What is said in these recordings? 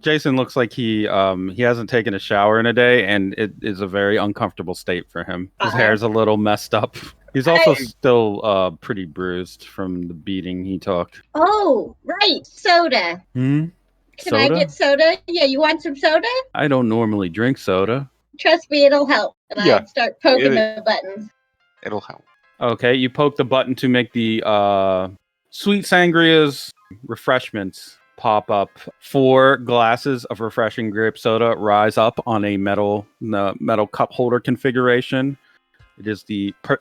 Jason looks like he hasn't taken a shower in a day, and it is a very uncomfortable state for him. His Uh-oh. hair's a little messed up. He's also still pretty bruised from the beating he took. Oh, right. Soda. Can I Soda? get soda? Yeah, you want some soda? I don't normally drink soda. Trust me, it'll help. And Yeah. I'd start poking the buttons. It'll help. Okay, you poke the button to make the sweet sangria's refreshments pop up. 4 glasses of refreshing grape soda rise up on a metal cup holder configuration. It is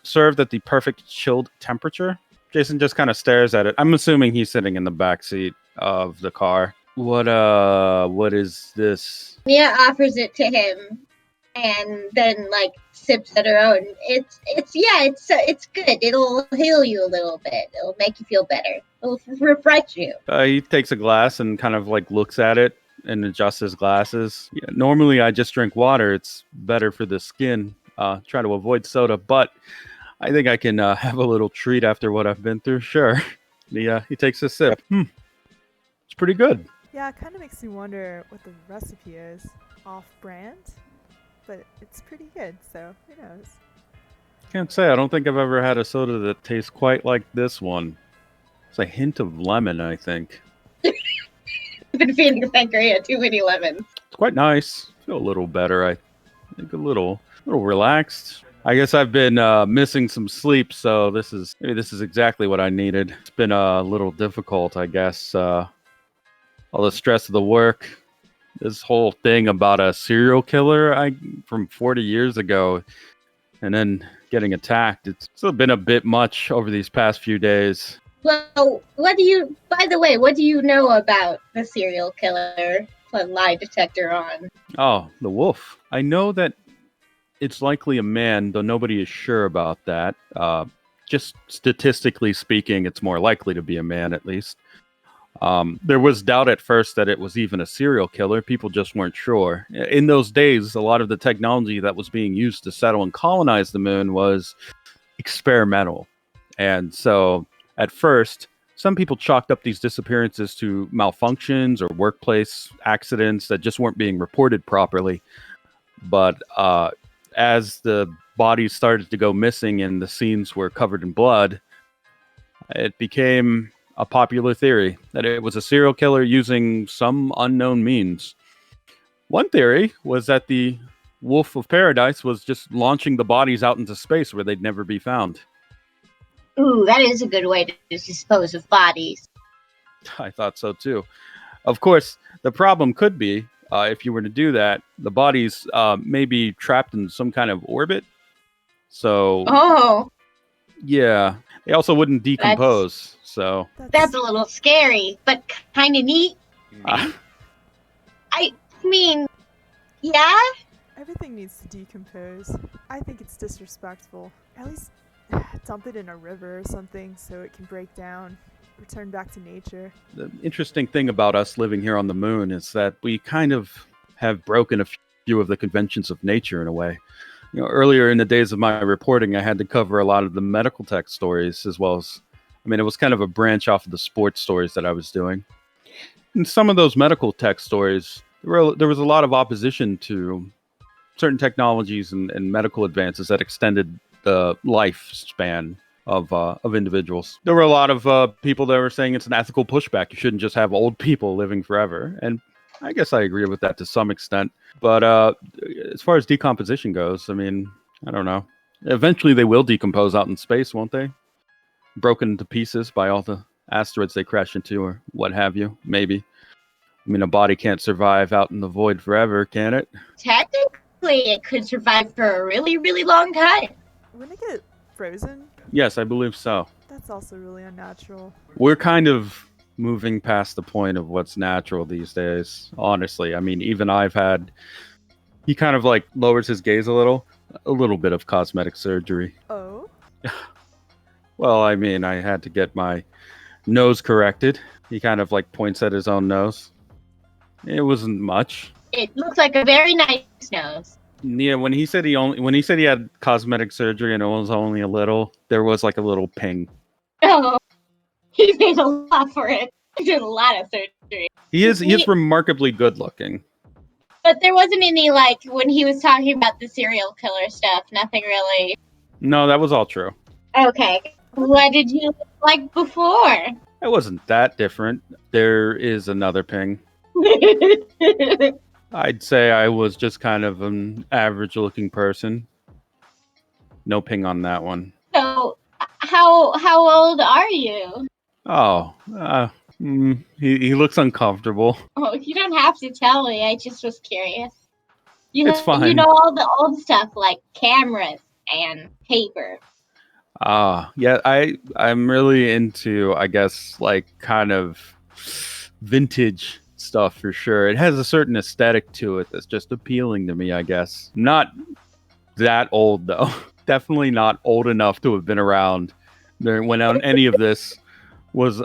served at the perfect chilled temperature. Jason just kind of stares at it. I'm assuming he's sitting in the back seat of the car. What is this? Mia offers it to him, and then sips at her own. It's good. It'll heal you a little bit. It'll make you feel better. It'll refresh you. He takes a glass and kind of looks at it and adjusts his glasses. Yeah, normally I just drink water. It's better for the skin. Try to avoid soda, but I think I can have a little treat after what I've been through. Sure. He takes a sip. It's pretty good. Yeah, it kind of makes me wonder what the recipe is. Off-brand? But it's pretty good, so who knows? Can't say. I don't think I've ever had a soda that tastes quite like this one. It's a hint of lemon, I think. I've been feeding Sangria too many lemons. It's quite nice. I feel a little better. I think a little relaxed. I guess I've been missing some sleep, so this is exactly what I needed. It's been a little difficult, I guess. All the stress of the work. This whole thing about a serial killer from 40 years ago, and then getting attacked. It's still been a bit much over these past few days. Well, what do you know about the serial killer? Put lie detector on. Oh, the wolf. I know that it's likely a man, though nobody is sure about that. Just statistically speaking, it's more likely to be a man, at least. There was doubt at first that it was even a serial killer. People just weren't sure. In those days, a lot of the technology that was being used to settle and colonize the moon was experimental. And so, at first, some people chalked up these disappearances to malfunctions or workplace accidents that just weren't being reported properly. But as the bodies started to go missing and the scenes were covered in blood, it became a popular theory that it was a serial killer using some unknown means. One theory was that the Wolf of Paradise was just launching the bodies out into space where they'd never be found. Ooh, that is a good way to dispose of bodies. I thought so too. Of course, the problem could be, if you were to do that, the bodies may be trapped in some kind of orbit. So, yeah, they also wouldn't decompose. That's a little scary, but kind of neat. I mean, yeah? Everything needs to decompose. I think it's disrespectful. At least dump it in a river or something so it can break down, return back to nature. The interesting thing about us living here on the moon is that we kind of have broken a few of the conventions of nature in a way. You know, earlier in the days of my reporting, I had to cover a lot of the medical tech stories as well as, it was kind of a branch off of the sports stories that I was doing. In some of those medical tech stories, there was a lot of opposition to certain technologies and medical advances that extended the lifespan of individuals. There were a lot of people that were saying it's an ethical pushback. You shouldn't just have old people living forever. And I guess I agree with that to some extent. But as far as decomposition goes, I don't know. Eventually they will decompose out in space, won't they? Broken into pieces by all the asteroids they crash into or what have you, maybe. A body can't survive out in the void forever, can it? Technically, it could survive for a really, really long time. Wouldn't it get frozen? Yes, I believe so. That's also really unnatural. We're kind of moving past the point of what's natural these days, honestly. Even I've had... He kind of lowers his gaze a little bit of cosmetic surgery. Oh? Well, I had to get my nose corrected. He kind of points at his own nose. It wasn't much. It looks like a very nice nose. Yeah, when he said he had cosmetic surgery and it was only a little, there was a little ping. Oh, he paid a lot for it. He did a lot of surgery. He is remarkably good looking. But there wasn't any, like, when he was talking about the serial killer stuff, nothing really. No, that was all true. Okay. What did you look like before? It wasn't that different. There is another ping. I'd say I was just kind of an average looking person. No ping on that one. So, how old are you? Oh, he looks uncomfortable. Oh, you don't have to tell me. I just was curious. It's fine. You know all the old stuff like cameras and paper. Yeah, I'm really into, I guess, like kind of vintage stuff for sure. It has a certain aesthetic to it that's just appealing to me, I guess. Not that old though. Definitely not old enough to have been around when any of this was,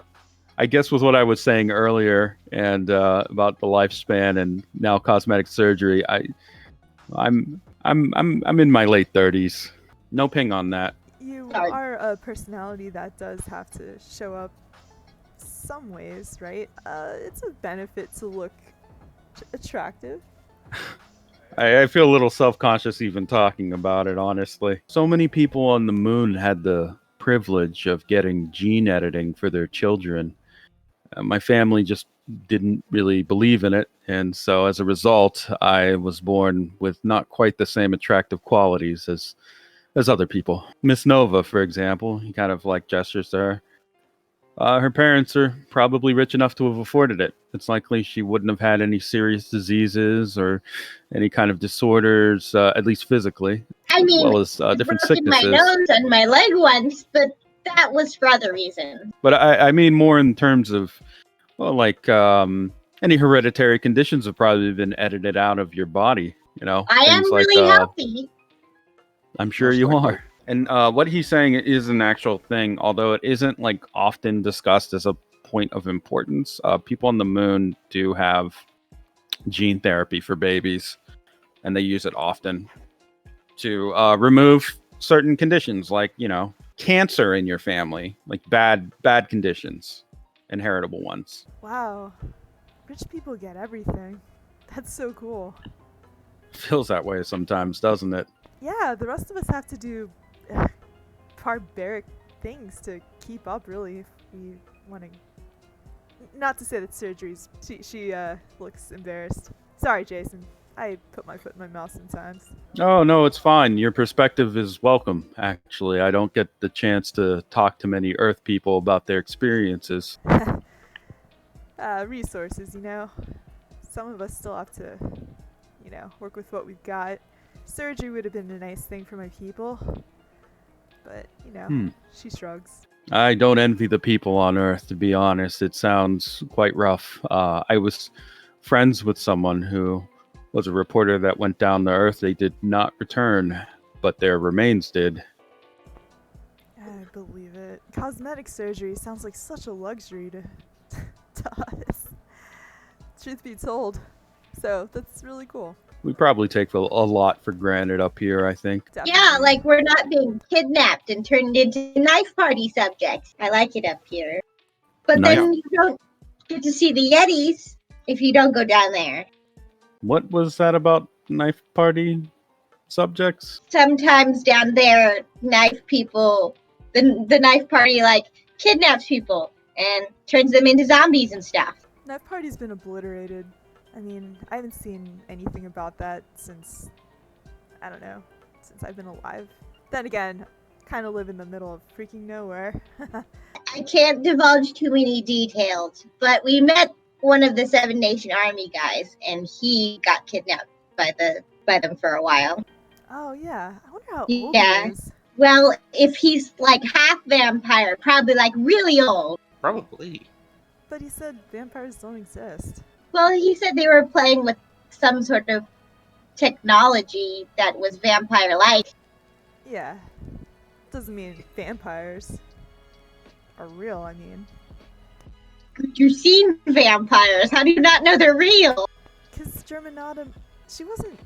I guess, was what I was saying earlier, and about the lifespan and now cosmetic surgery. I'm in my late 30s. No ping on that. You Sorry. are a personality that does have to show up some ways, right? It's a benefit to look attractive. I feel a little self-conscious even talking about it, honestly. So many people on the moon had the privilege of getting gene editing for their children. My family just didn't really believe in it, and so as a result, I was born with not quite the same attractive qualities as other people. Miss Nova, for example, he kind of like gestures to her. Her parents are probably rich enough to have afforded it. It's likely she wouldn't have had any serious diseases or any kind of disorders, at least physically, I mean, as well as I different broke my sicknesses. nose and my leg once, but that was for other reasons. But I mean more in terms of, well, like any hereditary conditions have probably been edited out of your body. You know, I am things like really healthy. I'm sure Most you likely. are. And what he's saying is an actual thing, although it isn't like often discussed as a point of importance. People on the moon do have gene therapy for babies, and they use it often to remove certain conditions, like, you know, cancer in your family, like bad conditions, inheritable ones. Wow. Rich people get everything. That's so cool. Feels that way sometimes, doesn't it? Yeah, the rest of us have to do barbaric things to keep up, really, if we want to. Not to say that surgeries. She looks embarrassed. Sorry, Jason. I put my foot in my mouth sometimes. Oh, no, it's fine. Your perspective is welcome, actually. I don't get the chance to talk to many Earth people about their experiences. Resources, you know. Some of us still have to, you know, work with what we've got. Surgery would have been a nice thing for my people. But, you know, she shrugs. I don't envy the people on Earth, to be honest. It sounds quite rough. I was friends with someone who was a reporter that went down to Earth. They did not return, but their remains did. I believe it. Cosmetic surgery sounds like such a luxury to us. Truth be told. So, that's really cool. We probably take a lot for granted up here, I think. Yeah, Definitely. like we're not being kidnapped and turned into knife party subjects. I like it up here. But Knife- then you don't get to see the Yetis if you don't go down there. What was that about knife party subjects? Sometimes down there, knife people, the knife party like kidnaps people and turns them into zombies and stuff. Knife party's been obliterated. I mean, I haven't seen anything about that since, I don't know, since I've been alive. Then again, kind of live in the middle of freaking nowhere. I can't divulge too many details, but we met one of the Seven Nation Army guys, and he got kidnapped by them for a while. Oh yeah, I wonder how old Yeah. he is. Well, if he's like half vampire, probably like really old. Probably. But he said vampires don't exist. Well, he said they were playing with some sort of technology that was vampire-like. Yeah, doesn't mean vampires are real, I mean. You've seen vampires. How do you not know they're real? Because Germanata, she wasn't.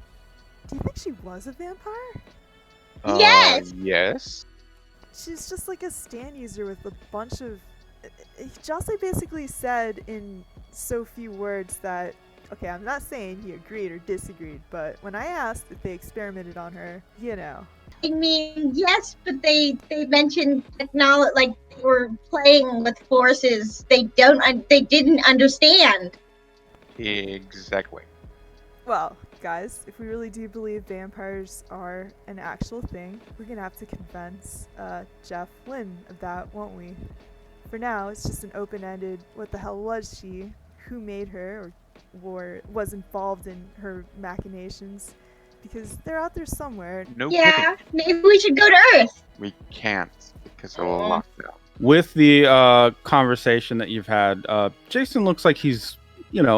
Do you think she was a vampire? Yes! Yes. She's just like a stand user with a bunch of Jose basically said in so few words that, okay, I'm not saying he agreed or disagreed, but when I asked if they experimented on her, you know. I mean, yes, but they mentioned technology, like they were playing with forces they didn't understand. Exactly. Well, guys, if we really do believe vampires are an actual thing, we're gonna have to convince Jeff Lynn of that, won't we? For now, it's just an open-ended, what the hell was she? Who made her, or was involved in her machinations? Because they're out there somewhere. No Yeah, kidding. maybe we should go to Earth. We can't because of a lockdown. With the conversation that you've had, Jason looks like he's,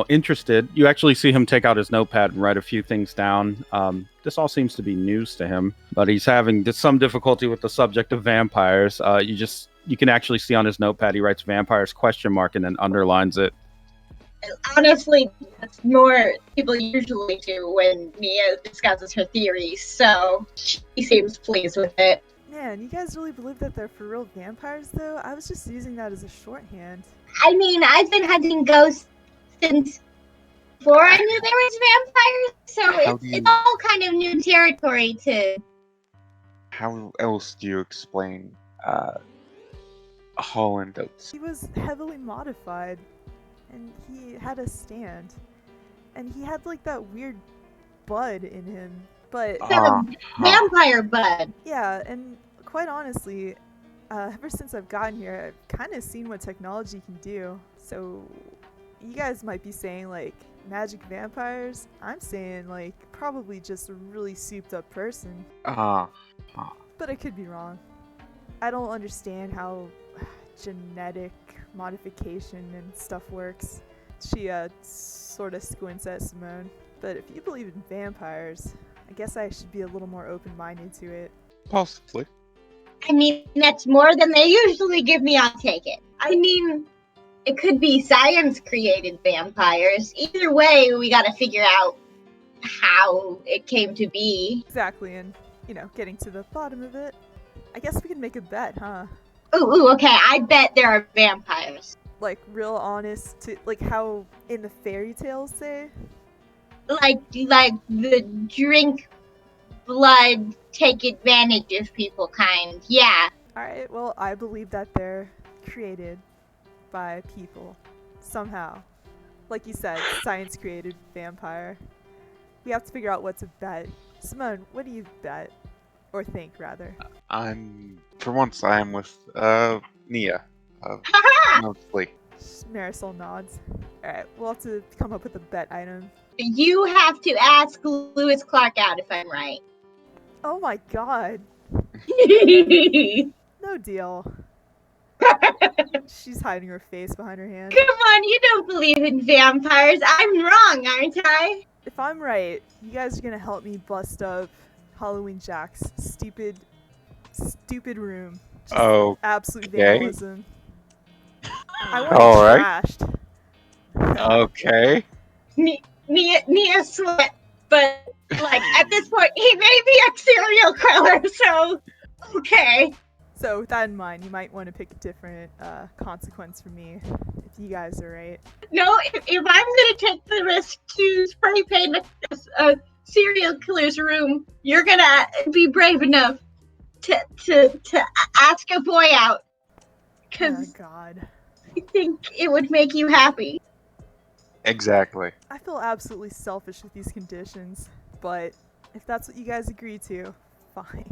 interested. You actually see him take out his notepad and write a few things down. This all seems to be news to him, but he's having some difficulty with the subject of vampires. You can actually see on his notepad he writes vampires ? And then underlines it. Honestly, that's more people usually do when Mia discusses her theories, so she seems pleased with it. Man, you guys really believe that they're for real vampires, though? I was just using that as a shorthand. I mean, I've been hunting ghosts since before I knew there was vampires, so it's all kind of new territory to... How else do you explain Holland Oats? He was heavily modified, and he had a stand. And he had, like, that weird bud in him. But, vampire bud. yeah, and quite honestly, ever since I've gotten here, I've kind of seen what technology can do. So, you guys might be saying, like, magic vampires. I'm saying, like, probably just a really souped up person. But I could be wrong. I don't understand how genetic modification and stuff works. She sort of squints at Simone. But if you believe in vampires, I guess I should be a little more open-minded to it. Possibly. I mean, that's more than they usually give me, I'll take it. I mean, it could be science-created vampires. Either way, we gotta figure out how it came to be. Exactly, and, getting to the bottom of it, I guess we could make a bet, huh? Ooh, okay, I bet there are vampires. Like, real honest, like how in the fairy tales say? Like the drink blood, take advantage of people kind, yeah. Alright, well, I believe that they're created by people, somehow. Like you said, science-created vampire. We have to figure out what to bet. Simone, what do you bet? Or think, rather? For once, I am with, Nia. Mostly. Marisol nods. Alright, we'll have to come up with a bet item. You have to ask Lewis Clark out if I'm right. Oh my god. No deal. She's hiding her face behind her hand. Come on, you don't believe in vampires. I'm wrong, aren't I? If I'm right, you guys are gonna help me bust up Halloween Jack's stupid room. Just absolute vandalism. I want it trashed. Okay. Nia sweat, but like at this point, he may be a serial killer, so okay. So with that in mind, you might want to pick a different consequence for me if you guys are right. No, if I'm gonna take the risk to spray paint a serial killer's room, you're gonna be brave enough to ask a boy out. Cause God. I think it would make you happy. Exactly. I feel absolutely selfish with these conditions, but if that's what you guys agree to, fine.